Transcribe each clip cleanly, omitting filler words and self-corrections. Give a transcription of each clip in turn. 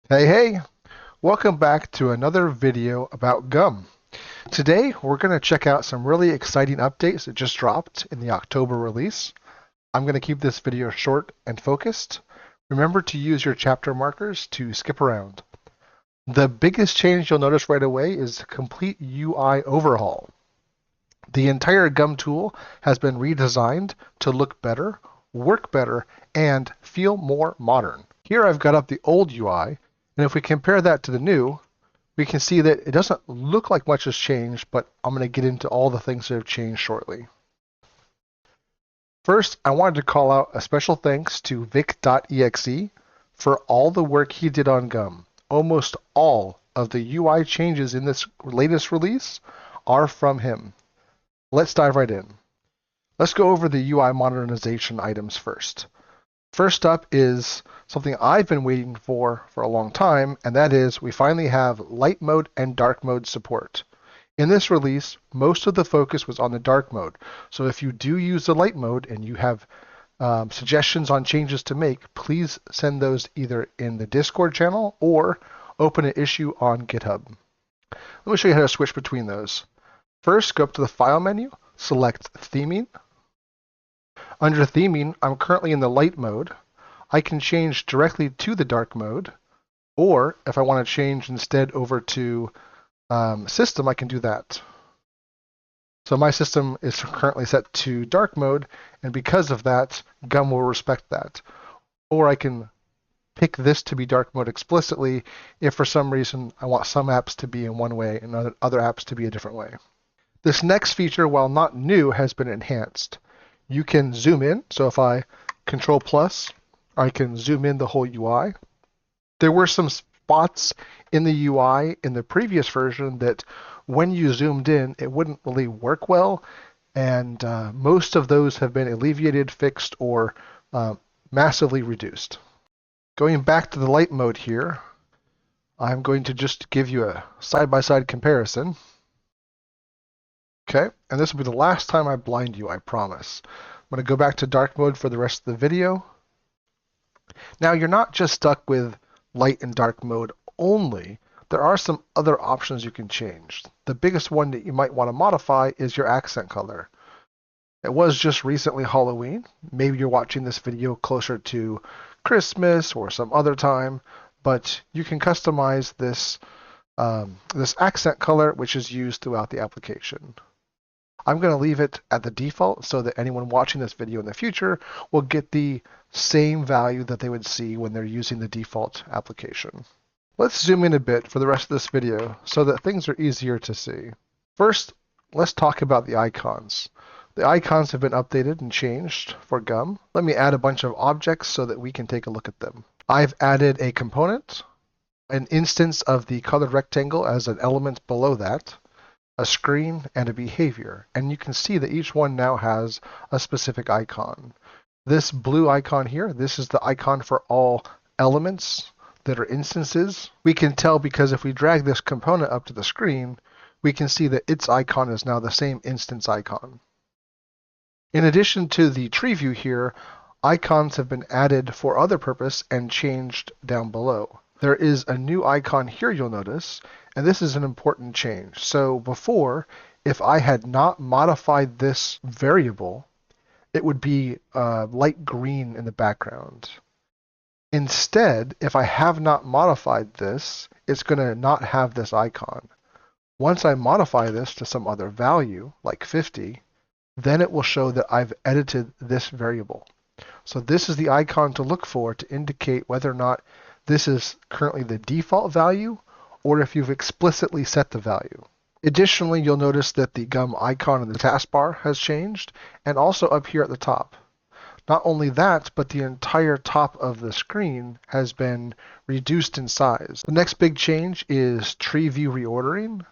Hey, welcome back to another video about gum. Today we're going to check out some really exciting updates that just dropped in the October release. I'm going to keep this video short and focused. Remember to use your chapter markers to skip around. The biggest change you'll notice right away is the complete UI overhaul. The entire gum tool has been redesigned to look better, work better, and feel more modern. Here I've got up the old UI, and if we compare that to the new, we can see that it doesn't look like much has changed, but I'm going to get into all the things that have changed shortly. First, I wanted to call out a special thanks to Vic.exe for all the work he did on gum. Almost all of the UI changes in this latest release are from him. Let's dive right in. Let's go over the UI modernization items first. First up is something I've been waiting for a long time, and that is we finally have light mode and dark mode support. In this release, most of the focus was on the dark mode, so if you do use the light mode and you have suggestions on changes to make, please send those either in the Discord channel or open an issue on GitHub. Let me show you how to switch between those. First, go up to the File menu, select Theming. Under Theming, I'm currently in the light mode. I can change directly to the dark mode, or if I want to change instead over to system, I can do that. So my system is currently set to dark mode, and because of that, gum will respect that. Or I can pick this to be dark mode explicitly if for some reason I want some apps to be in one way and other apps to be a different way. This next feature, while not new, has been enhanced. You can zoom in, so if I Control plus, I can zoom in the whole UI. There were some spots in the UI in the previous version that when you zoomed in, it wouldn't really work well, and most of those have been alleviated, fixed, or massively reduced. Going back to the light mode here, I'm going to just give you a side-by-side comparison. Okay, and this will be the last time I blind you, I promise. I'm going to go back to dark mode for the rest of the video. Now you're not just stuck with light and dark mode only. There are some other options you can change. The biggest one that you might want to modify is your accent color. It was just recently Halloween. Maybe you're watching this video closer to Christmas or some other time, but you can customize this, this accent color, which is used throughout the application. I'm going to leave it at the default so that anyone watching this video in the future will get the same value that they would see when they're using the default application. Let's zoom in a bit for the rest of this video so that things are easier to see. First, let's talk about the icons. The icons have been updated and changed for gum. Let me add a bunch of objects so that we can take a look at them. I've added a component, an instance of the colored rectangle as an element below that, a screen, and a behavior. And you can see that each one now has a specific icon. This blue icon here, this is the icon for all elements that are instances. We can tell because if we drag this component up to the screen, we can see that its icon is now the same instance icon. In addition to the Treeview here, icons have been added for other purpose and changed down below. There is a new icon here you'll notice, and this is an important change. So before, if I had not modified this variable, it would be light green in the background. Instead, if I have not modified this, it's going to not have this icon. Once I modify this to some other value, like 50, then it will show that I've edited this variable. So this is the icon to look for to indicate whether or not this is currently the default value or if you've explicitly set the value. Additionally, you'll notice that the gum icon in the taskbar has changed, and also up here at the top. Not only that, but the entire top of the screen has been reduced in size. The next big change is Treeview reordering.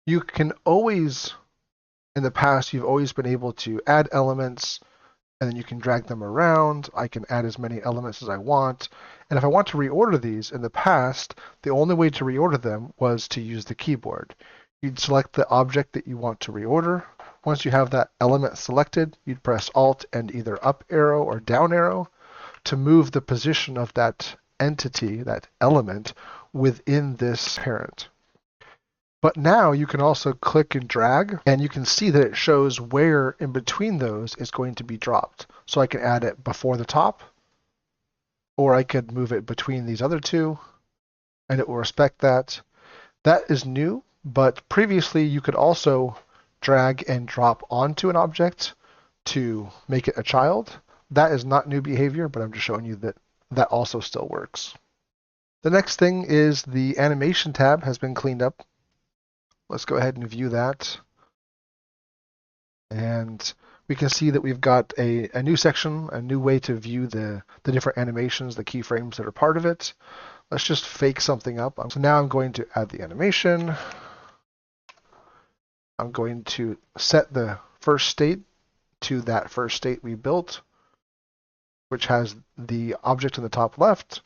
You can always, in the past, you've always been able to add elements, and then you can drag them around. I can add as many elements as I want. And if I want to reorder these, in the past, the only way to reorder them was to use the keyboard. You'd select the object that you want to reorder. Once you have that element selected, you'd press Alt and either up arrow or down arrow to move the position of that entity, that element, within this parent. But now you can also click and drag, and you can see that it shows where in between those is going to be dropped. So I can add it before the top, or I could move it between these other two, and it will respect that. That is new, but previously you could also drag and drop onto an object to make it a child. That is not new behavior, but I'm just showing you that that also still works. The next thing is the animation tab has been cleaned up. Let's go ahead and view that. And we can see that we've got a new section, a new way to view the different animations, the keyframes that are part of it. Let's just fake something up. So now I'm going to add the animation. I'm going to set the first state to that first state we built, which has the object in the top left.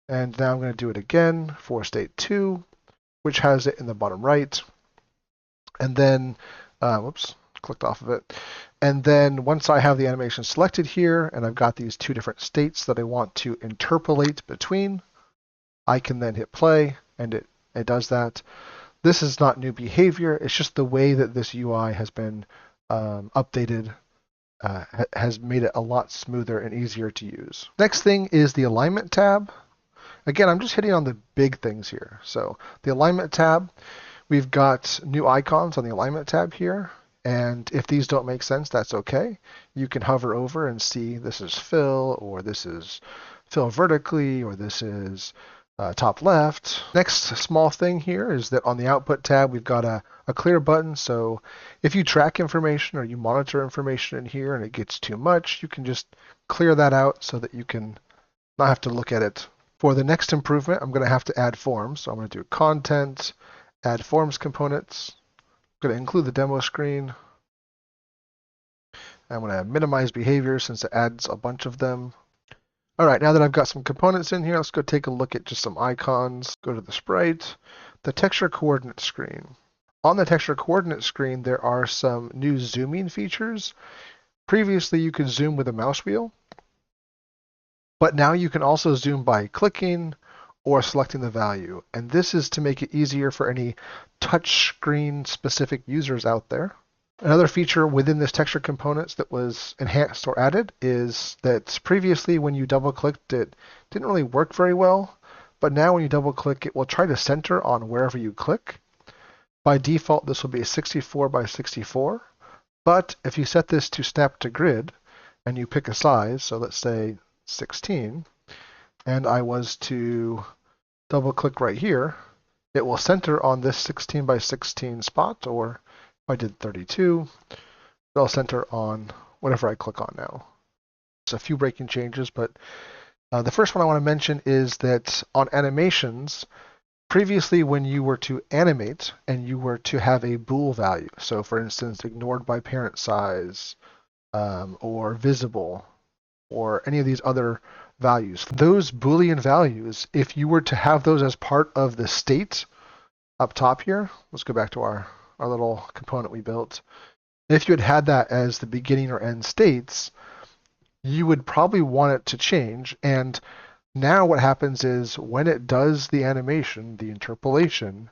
And now I'm going to do it again for state 2, which has it in the bottom right. And then, whoops, clicked off of it. And then once I have the animation selected here, and I've got these two different states that I want to interpolate between, I can then hit play, and it does that. This is not new behavior. It's just the way that this UI has been updated has made it a lot smoother and easier to use. Next thing is the alignment tab. Again, I'm just hitting on the big things here. So the alignment tab, we've got new icons on the alignment tab here. And if these don't make sense, that's okay. You can hover over and see this is fill, or this is fill vertically, or this is top left. Next small thing here is that on the output tab, we've got a clear button. So if you track information or you monitor information in here and it gets too much, you can just clear that out so that you can not have to look at it. For the next improvement, I'm going to have to add forms. So I'm going to do content, add forms components. I'm going to include the demo screen. I'm going to minimize behavior since it adds a bunch of them. All right, now that I've got some components in here, let's go take a look at just some icons. Go to the sprite, the texture coordinate screen. On the texture coordinate screen, there are some new zooming features. Previously, you could zoom with a mouse wheel, but now you can also zoom by clicking or selecting the value. And this is to make it easier for any touchscreen specific users out there. Another feature within this texture components that was enhanced or added is that previously when you double clicked, it didn't really work very well, but now when you double click, it will try to center on wherever you click. By default, this will be 64 by 64, but if you set this to snap to grid and you pick a size, so let's say 16, and I was to double click right here, it will center on this 16 by 16 spot, or if I did 32, it'll center on whatever I click on now. There's a few breaking changes, but the first one I want to mention is that on animations, previously when you were to animate and you were to have a bool value, so for instance, ignored by parent size, or visible, or any of these other values, those Boolean values, if you were to have those as part of the state up top here, let's go back to our little component we built. If you had had that as the beginning or end states, you would probably want it to change. And now what happens is when it does the animation, the interpolation,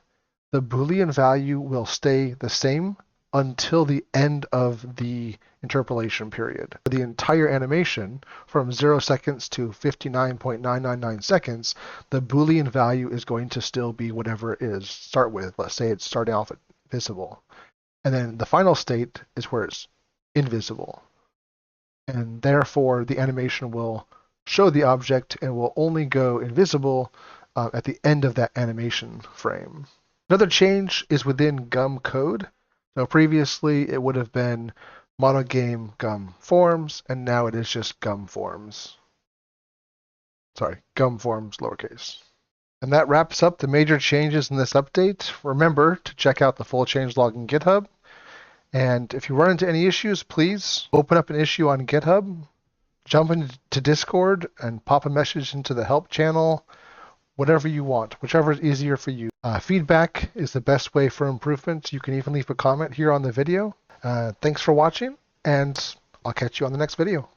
the Boolean value will stay the same until the end of the interpolation period. For the entire animation, from 0 seconds to 59.999 seconds, the Boolean value is going to still be whatever it is. Start with, let's say it's starting off at visible. And then the final state is where it's invisible. And therefore, the animation will show the object and will only go invisible at the end of that animation frame. Another change is within GUM code. So previously, it would have been MonoGame GUM forms, and now it is just GUM forms. Sorry, GUM forms lowercase. And that wraps up the major changes in this update. Remember to check out the full changelog in GitHub. And if you run into any issues, please open up an issue on GitHub, jump into Discord, and pop a message into the help channel, whatever you want, whichever is easier for you. Feedback is the best way for improvements. You can even leave a comment here on the video. Thanks for watching, and I'll catch you on the next video.